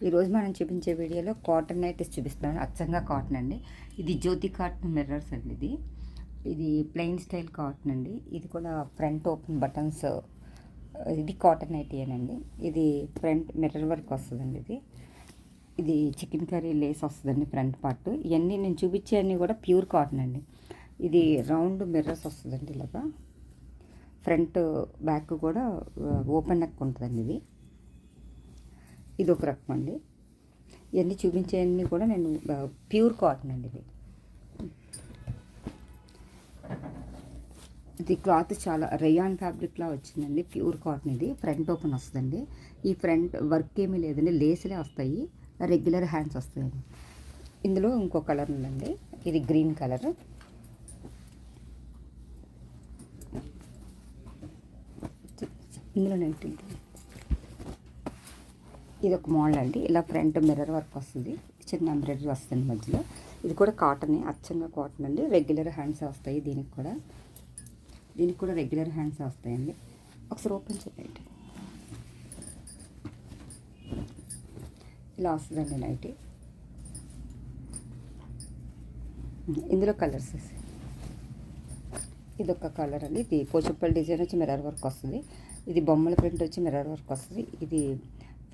ఈరోజు మనం చూపించే వీడియోలో కాటన్ నైటీస్ చూపిస్తున్నాను. అచ్చంగా కాటన్ అండి. ఇది జ్యోతి కాటన్ మిర్రర్స్ అండి. ఇది ప్లెయిన్ స్టైల్ కాటన్ అండి. ఇది కూడా ఫ్రంట్ ఓపెన్ బటన్స్. ఇది కాటన్ నైటీయేనండి. ఇది ఫ్రంట్ మిర్రర్ వర్క్ వస్తుందండి. ఇది చికెన్ కర్రీ లేస్ వస్తుందండి ఫ్రంట్ పార్ట్. ఇవన్నీ నేను చూపించే అన్నీ కూడా ప్యూర్ కాటన్ అండి. ఇది రౌండ్ మిర్రర్స్ వస్తుందండి. ఇలాగా ఫ్రంట్ బ్యాక్ కూడా ఓపెన్ నెక్ ఉంటుందండి. ఇది ఒక రకం అండి. ఇవన్నీ చూపించేవన్నీ కూడా నేను ప్యూర్ కాటన్ అండి. ఇది క్లాత్ చాలా రేయాన్ ఫ్యాబ్రిక్లా వచ్చిందండి. Pure cotton. ఇది ఫ్రంట్ ఓపెన్ వస్తుందండి. ఈ ఫ్రంట్ వర్క్ ఏమీ లేదండి, లేసులే వస్తాయి, రెగ్యులర్ హ్యాండ్స్ వస్తాయండి. ఇందులో ఇంకో కలర్ ఉందండి. ఇది గ్రీన్ కలర్. ఇందులో నైట్ ఇది ఒక మోడల్ అండి. ఇలా ఫ్రంట్ మిర్రర్ వర్క్ వస్తుంది, చిన్న ఎంబ్రాయిడరీ వస్తుంది మధ్యలో. ఇది కూడా కాటనే, అచ్చంగా కాటన్ అండి. రెగ్యులర్ హ్యాండ్స్ వస్తాయి. దీనికి కూడా రెగ్యులర్ హ్యాండ్స్ వస్తాయండి. ఒకసారి ఓపెన్ చేయండి. ఇలా వస్తుందండి నైటీ. ఇందులో కలర్స్ ఇది ఒక కలర్ అండి. ఇది పోచప్పల్ డిజైన్ వచ్చి మిర్రర్ వర్క్ వస్తుంది. ఇది బొమ్మల ప్రింట్ వచ్చి మిర్రర్ వర్క్ వస్తుంది. ఇది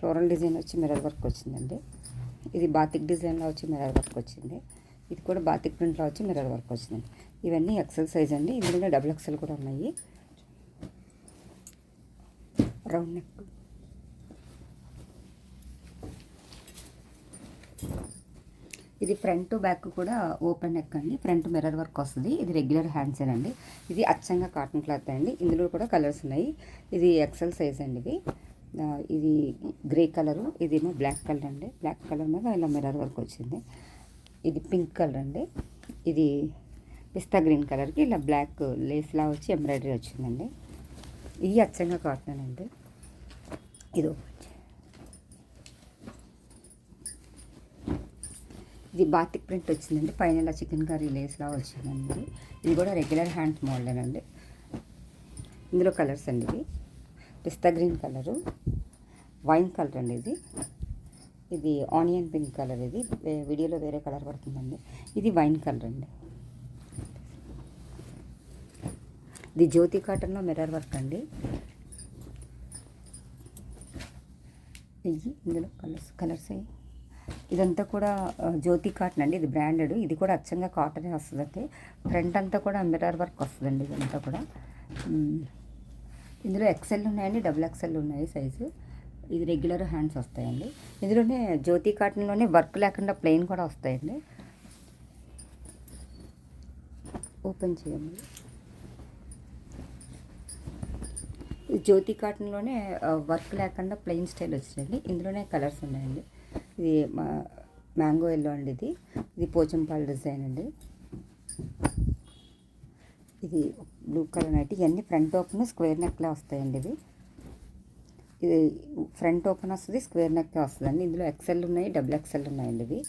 ఫ్లోరల్ డిజైన్ వచ్చి మిర్రర్ వర్క్ వచ్చిందండి. ఇది బాతిక్ డిజైన్లో వచ్చి మిర్రర్ వర్క్ వచ్చింది. ఇది కూడా బాతిక్ ప్రింట్లో వచ్చి మిర్రర్ వర్క్ వచ్చిందండి. ఇవన్నీ ఎక్సెల్ సైజ్ అండి. ఇందులో డబుల్ ఎక్సెల్ కూడా ఉన్నాయి. Round neck. ఇది ఫ్రంట్ బ్యాక్ కూడా ఓపెన్ నెక్ అండి. ఫ్రంట్ మిర్రర్ వర్క్ వస్తుంది. ఇది రెగ్యులర్ హ్యాండ్స్ అండి. ఇది అచ్చంగా కాటన్ క్లాత్ అండి. ఇందులో కూడా కలర్స్ ఉన్నాయి. ఇది ఎక్సెల్ సైజ్ అండి. ఇది గ్రే కలరు, ఇదేమో బ్లాక్ కలర్ అండి. బ్లాక్ కలర్ మీద ఇలా మిర్రర్ వర్క్ వచ్చింది. ఇది పింక్ కలర్ అండి. ఇది పిస్తా గ్రీన్ కలర్కి ఇలా బ్లాక్ లేస్లా వచ్చి ఎంబ్రాయిడరీ వచ్చిందండి. ఇది అచ్చంగా కాటన్ అండి. ఇది బాతిక్ ప్రింట్ వచ్చిందండి. పైన ఇలా చికెన్ కర్రీ లేస్లా వచ్చిందండి. ఇది కూడా రెగ్యులర్ హ్యాండ్స్ మోడల్ అండి. ఇందులో కలర్స్ అండి. ఇది పిస్తా గ్రీన్ కలరు, వైన్ కలర్ అండి. ఇది ఆనియన్ పింక్ కలర్. ఇది వీడియోలో వేరే కలర్ పడుతుందండి. ఇది వైన్ కలర్ అండి. ఇది జ్యోతి కాటన్లో మిర్రర్ వర్క్ అండి. ఇందులో కలర్స్ ఇదంతా కూడా జ్యోతి కాటన్ అండి. ఇది బ్రాండెడ్. ఇది కూడా అచ్చంగా కాటనే వస్తుందండి. ఫ్రంట్ అంతా కూడా మిర్రర్ వర్క్ వస్తుందండి. ఇదంతా కూడా ఇందులో ఎక్సెల్ ఉన్నాయండి, డబుల్ ఎక్సెల్ ఉన్నాయి సైజు. ఇది రెగ్యులర్ హ్యాండ్స్ వస్తాయండి. ఇందులోనే జ్యోతి కాటన్లోనే వర్క్ లేకుండా ప్లెయిన్ కూడా వస్తాయండి. ఓపెన్ చేయండి. జ్యోతి కాటన్లోనే వర్క్ లేకుండా ప్లెయిన్ స్టైల్ వచ్చిందండి. ఇందులోనే కలర్స్ ఉన్నాయండి. ఇది మ్యాంగో ఎల్లో అండి. ఇది పోచంపాల్ డిజైన్ అండి. ఇది బ్లూ కలర్ నైట్. ఇవన్నీ ఫ్రంట్ ఓపెన్ స్క్వేర్ నెక్లా వస్తాయండి. ఇది ఫ్రంట్ ఓపెన్ వస్తుంది, స్క్వేర్ నెక్ వస్తుందండి. ఇందులో ఎక్సెల్ ఉన్నాయి, డబుల్ ఎక్సెల్ ఉన్నాయండి.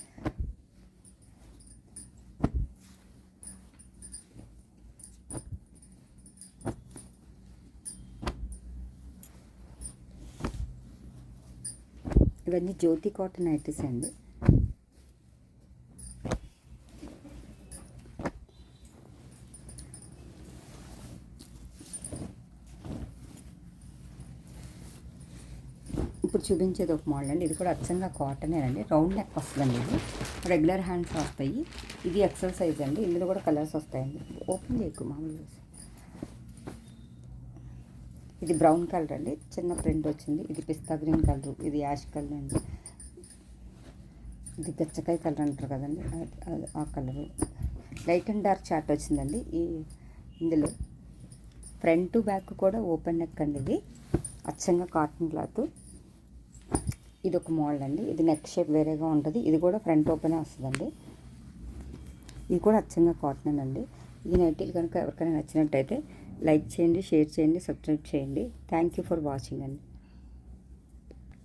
ఇవన్నీ జ్యోతి కాటన్ నైటీస్ అండి. ఇప్పుడు చూపించేది ఒక మోడల్ అండి. ఇది కూడా అచ్చంగా కాటనేనండి. రౌండ్ నెక్ వస్తుందండి. ఇది రెగ్యులర్ హ్యాండ్స్ వస్తాయి. ఇది ఎక్సెల్ సైజ్ అండి. ఇందులో కూడా కలర్స్ వస్తాయండి. ఓపెన్ చేయకు మామూలుగా. ఇది బ్రౌన్ కలర్ అండి. చిన్న ప్రింట్ వచ్చింది. ఇది పిస్తా గ్రీన్ కలర్. ఇది యాష్ కలర్ అండి. ఇది గచ్చకాయ కలర్ అంటారు కదండి, ఆ colour. Light and dark chart వచ్చిందండి. ఇందులో ఫ్రంట్ బ్యాక్ కూడా ఓపెన్ నెక్ అండి. ఇది అచ్చంగా కాటన్ క్లాత్. ఇది ఒక మోడల్ అండి. ఇది నెక్ షేప్ వేరేగా ఉంటుంది. ఇది కూడా ఫ్రంట్ ఓపెనే వస్తుందండి. ఇది కూడా అచ్చంగా కాటన్ అండి. ఈ నైటీలు కనుక ఎవరికైనా నచ్చినట్టయితే లైక్ చేయండి, షేర్ చేయండి, సబ్స్క్రైబ్ చేయండి. థ్యాంక్ యూ ఫర్ వాచింగ్ అండి.